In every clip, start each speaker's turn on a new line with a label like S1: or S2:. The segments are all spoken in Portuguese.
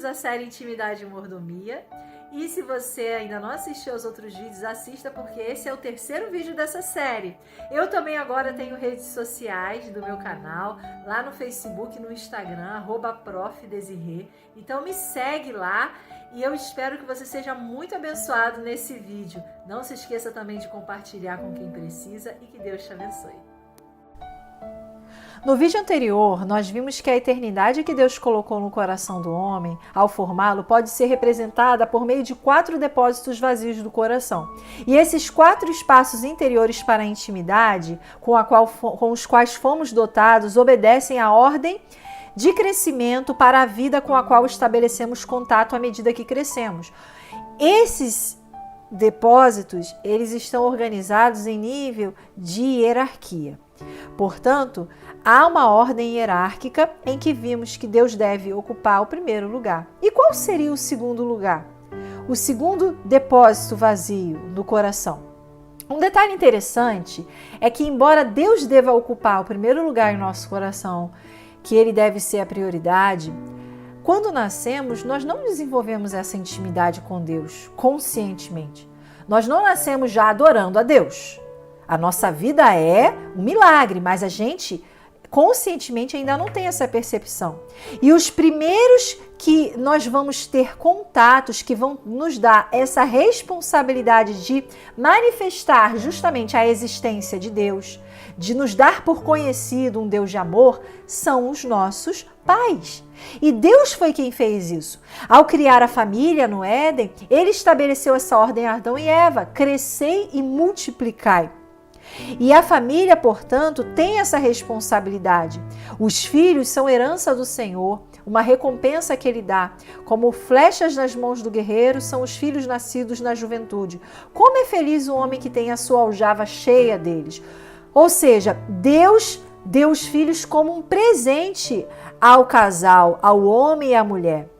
S1: terminamos a série Intimidade e Mordomia. E se você ainda não assistiu aos outros vídeos, assista, porque esse é o terceiro vídeo dessa série. Eu também agora tenho redes sociais do meu canal, lá no Facebook, no Instagram, @profdesirê. Então me segue lá e eu espero que você seja muito abençoado nesse vídeo. Não se esqueça também de compartilhar com quem precisa e que Deus te abençoe. No vídeo anterior, nós vimos que a eternidade que Deus colocou no coração do homem, ao formá-lo, pode ser representada por meio de 4 depósitos vazios do coração. E esses 4 espaços interiores para a intimidade, com os quais fomos dotados, obedecem à ordem de crescimento para a vida com a qual estabelecemos contato à medida que crescemos. Esses depósitos, eles estão organizados em nível de hierarquia. Portanto, há uma ordem hierárquica em que vimos que Deus deve ocupar o primeiro lugar. E qual seria o segundo lugar? O segundo depósito vazio no coração. Um detalhe interessante é que, embora Deus deva ocupar o primeiro lugar em nosso coração, que ele deve ser a prioridade, quando nascemos, nós não desenvolvemos essa intimidade com Deus conscientemente. Nós não nascemos já adorando a Deus. A nossa vida é um milagre, mas a gente conscientemente ainda não tem essa percepção. E os primeiros que nós vamos ter contatos que vão nos dar essa responsabilidade de manifestar justamente a existência de Deus, de nos dar por conhecido um Deus de amor, são os nossos pais. E Deus foi quem fez isso. Ao criar a família no Éden, ele estabeleceu essa ordem a Adão e Eva: crescei e multiplicai. E a família, portanto, tem essa responsabilidade. Os filhos são herança do Senhor, uma recompensa que ele dá. Como flechas nas mãos do guerreiro são os filhos nascidos na juventude. Como é feliz o homem que tem a sua aljava cheia deles. Ou seja, Deus deu os filhos como um presente ao casal, ao homem e à mulher.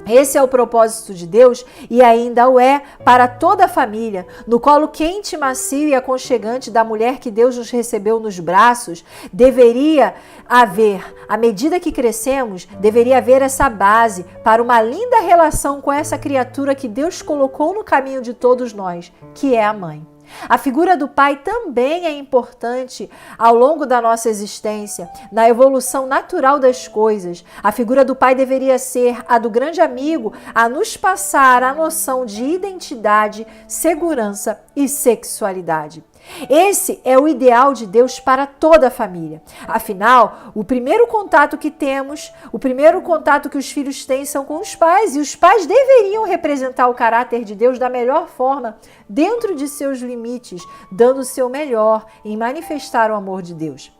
S1: Esse é o propósito de Deus e ainda o é para toda a família. No colo quente, macio e aconchegante da mulher que Deus nos recebeu nos braços, deveria haver, à medida que crescemos, deveria haver essa base para uma linda relação com essa criatura que Deus colocou no caminho de todos nós, que é a mãe. A figura do pai também é importante ao longo da nossa existência, na evolução natural das coisas. A figura do pai deveria ser a do grande amigo, a nos passar a noção de identidade, segurança e sexualidade. Esse é o ideal de Deus para toda a família. Afinal, o primeiro contato que temos, o primeiro contato que os filhos têm são com os pais, e os pais deveriam representar o caráter de Deus da melhor forma, dentro de seus limites, dando o seu melhor em manifestar o amor de Deus.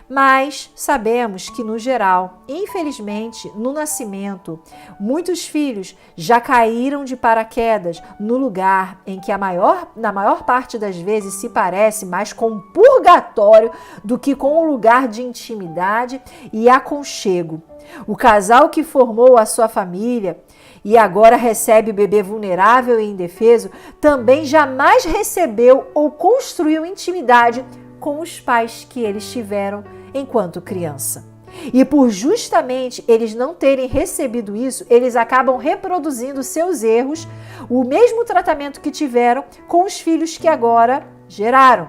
S1: Mas sabemos que, no geral, infelizmente, no nascimento, muitos filhos já caíram de paraquedas no lugar em que na maior parte das vezes se parece mais com um purgatório do que com um lugar de intimidade e aconchego. O casal que formou a sua família e agora recebe o bebê vulnerável e indefeso também jamais recebeu ou construiu intimidade com os pais que eles tiveram enquanto criança. E por justamente eles não terem recebido isso, eles acabam reproduzindo seus erros, o mesmo tratamento que tiveram com os filhos que agora geraram.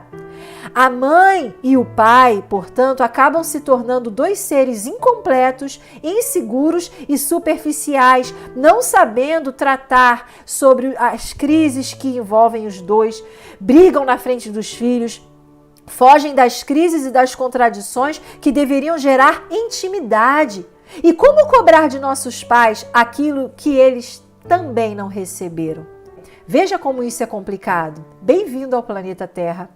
S1: A mãe e o pai, portanto, acabam se tornando 2 seres incompletos, inseguros e superficiais, não sabendo tratar sobre as crises que envolvem os dois, brigam na frente dos filhos, fogem das crises e das contradições que deveriam gerar intimidade. E como cobrar de nossos pais aquilo que eles também não receberam? Veja como isso é complicado. Bem-vindo ao planeta Terra.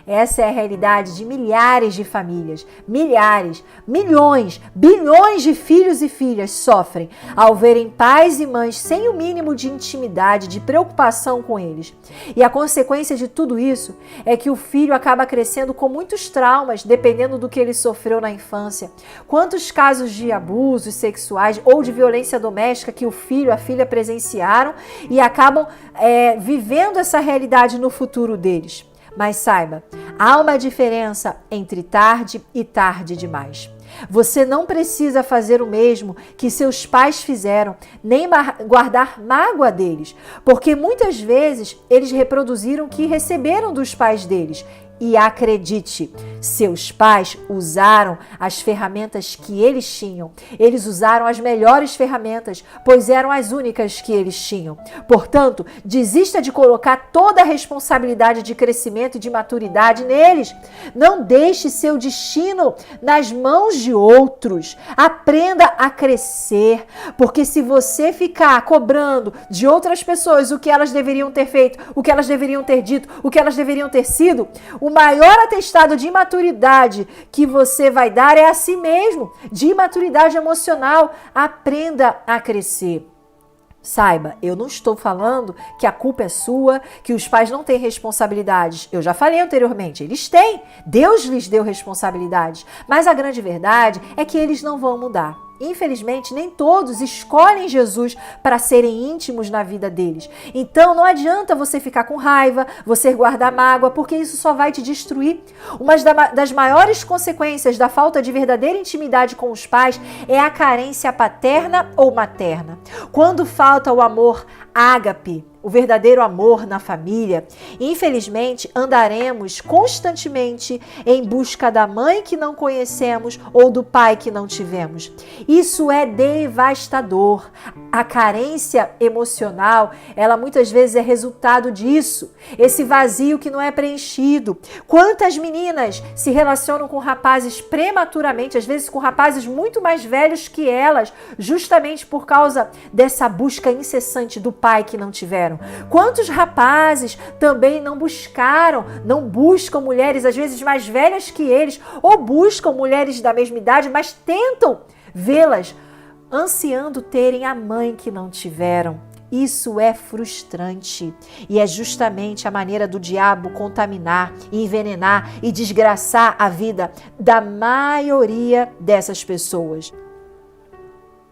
S1: Essa é a realidade de milhares de famílias, milhares, milhões, bilhões de filhos e filhas sofrem ao verem pais e mães sem o mínimo de intimidade, de preocupação com eles. E a consequência de tudo isso é que o filho acaba crescendo com muitos traumas, dependendo do que ele sofreu na infância. Quantos casos de abusos sexuais ou de violência doméstica que o filho, a filha presenciaram e acabam vivendo essa realidade no futuro deles. Mas saiba, há uma diferença entre tarde e tarde demais. Você não precisa fazer o mesmo que seus pais fizeram, nem guardar mágoa deles, porque muitas vezes eles reproduziram o que receberam dos pais deles. E acredite, seus pais usaram as ferramentas que eles tinham. Eles usaram as melhores ferramentas, pois eram as únicas que eles tinham. Portanto, desista de colocar toda a responsabilidade de crescimento e de maturidade neles. Não deixe seu destino nas mãos de outros. Aprenda a crescer, porque se você ficar cobrando de outras pessoas o que elas deveriam ter feito, o que elas deveriam ter dito, o que elas deveriam ter sido, o maior atestado de imaturidade que você vai dar é a si mesmo, de imaturidade emocional. Aprenda a crescer. Saiba, eu não estou falando que a culpa é sua, que os pais não têm responsabilidades. Eu já falei anteriormente, eles têm. Deus lhes deu responsabilidades. Mas a grande verdade é que eles não vão mudar. Infelizmente, nem todos escolhem Jesus para serem íntimos na vida deles. Então, não adianta você ficar com raiva, você guardar mágoa, porque isso só vai te destruir. Uma das maiores consequências da falta de verdadeira intimidade com os pais é a carência paterna ou materna. Quando falta o amor ágape, o verdadeiro amor na família, infelizmente andaremos constantemente em busca da mãe que não conhecemos ou do pai que não tivemos. Isso é devastador. A carência emocional, ela muitas vezes é resultado disso, esse vazio que não é preenchido. Quantas meninas se relacionam com rapazes prematuramente, às vezes com rapazes muito mais velhos que elas, justamente por causa dessa busca incessante do pai que não tiveram. Quantos rapazes também não buscam mulheres às vezes mais velhas que eles, ou buscam mulheres da mesma idade, mas tentam vê-las, ansiando terem a mãe que não tiveram. Isso é frustrante e é justamente a maneira do diabo contaminar, envenenar e desgraçar a vida da maioria dessas pessoas.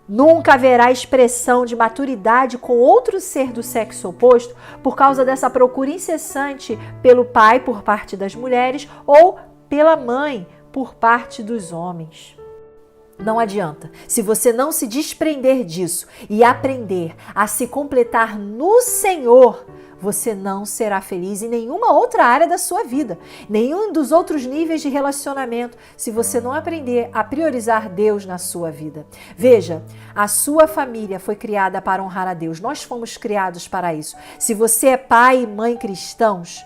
S1: Nunca haverá expressão de maturidade com outro ser do sexo oposto por causa dessa procura incessante pelo pai por parte das mulheres ou pela mãe por parte dos homens. Não adianta. Se você não se desprender disso e aprender a se completar no Senhor, você não será feliz em nenhuma outra área da sua vida, nenhum dos outros níveis de relacionamento, se você não aprender a priorizar Deus na sua vida. Veja, a sua família foi criada para honrar a Deus. Nós fomos criados para isso. Se você é pai e mãe cristãos,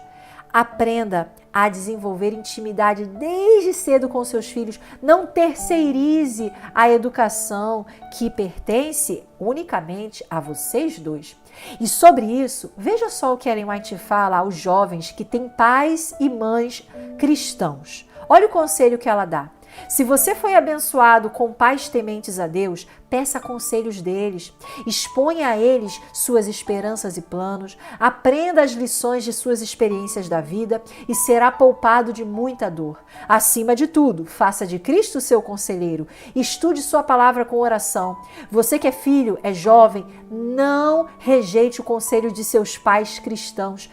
S1: aprenda a desenvolver intimidade desde cedo com seus filhos. Não terceirize a educação que pertence unicamente a vocês dois. E sobre isso, veja só o que Ellen White fala aos jovens que têm pais e mães cristãos. Olha o conselho que ela dá. Se você foi abençoado com pais tementes a Deus, peça conselhos deles, exponha a eles suas esperanças e planos, aprenda as lições de suas experiências da vida e será poupado de muita dor. Acima de tudo, faça de Cristo seu conselheiro, estude sua palavra com oração. Você que é filho, é jovem, não rejeite o conselho de seus pais cristãos.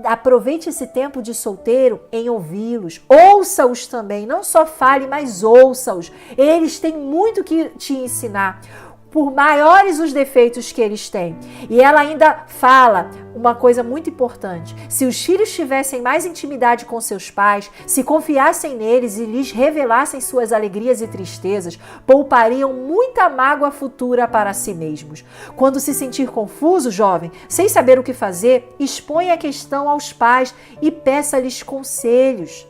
S1: Aproveite esse tempo de solteiro em ouvi-los. Ouça-os também. Não só fale, mas ouça-os. Eles têm muito que te ensinar, por maiores os defeitos que eles têm. E ela ainda fala uma coisa muito importante. Se os filhos tivessem mais intimidade com seus pais, se confiassem neles e lhes revelassem suas alegrias e tristezas, poupariam muita mágoa futura para si mesmos. Quando se sentir confuso, jovem, sem saber o que fazer, exponha a questão aos pais e peça-lhes conselhos.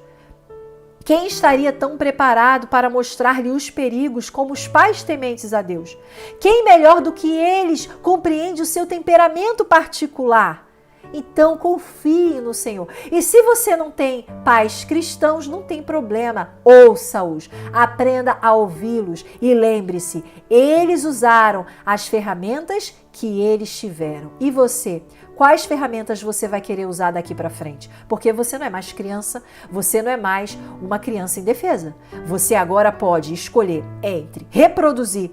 S1: Quem estaria tão preparado para mostrar-lhe os perigos como os pais tementes a Deus? Quem melhor do que eles compreende o seu temperamento particular? Então confie no Senhor. E se você não tem pais cristãos, não tem problema. Ouça-os, aprenda a ouvi-los e lembre-se, eles usaram as ferramentas que eles tiveram. E você? Quais ferramentas você vai querer usar daqui para frente? Porque você não é mais criança, você não é mais uma criança indefesa. Você agora pode escolher entre reproduzir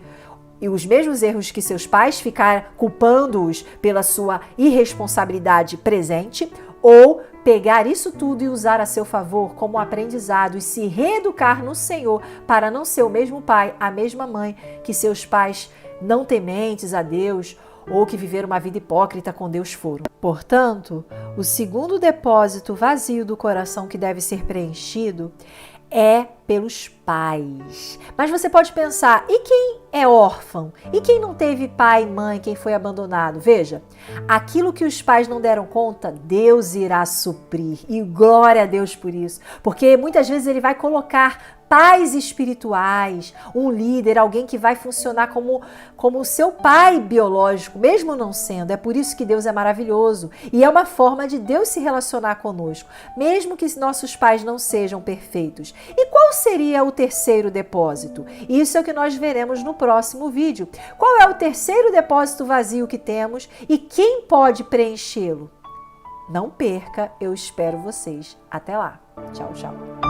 S1: e os mesmos erros que seus pais, ficar culpando-os pela sua irresponsabilidade presente, ou pegar isso tudo e usar a seu favor como aprendizado e se reeducar no Senhor para não ser o mesmo pai, a mesma mãe que seus pais não tementes a Deus ou que viveram uma vida hipócrita com Deus foram. Portanto, o segundo depósito vazio do coração que deve ser preenchido é pelos pais. Mas você pode pensar, e quem é órfão? E quem não teve pai e mãe, quem foi abandonado? Veja, aquilo que os pais não deram conta, Deus irá suprir. E glória a Deus por isso. Porque muitas vezes Ele vai colocar pais espirituais, um líder, alguém que vai funcionar como o seu pai biológico, mesmo não sendo. É por isso que Deus é maravilhoso. E é uma forma de Deus se relacionar conosco, mesmo que nossos pais não sejam perfeitos. E qual seria o terceiro depósito? Isso é o que nós veremos no próximo vídeo. Qual é o terceiro depósito vazio que temos e quem pode preenchê-lo? Não perca, eu espero vocês. Até lá. Tchau, tchau.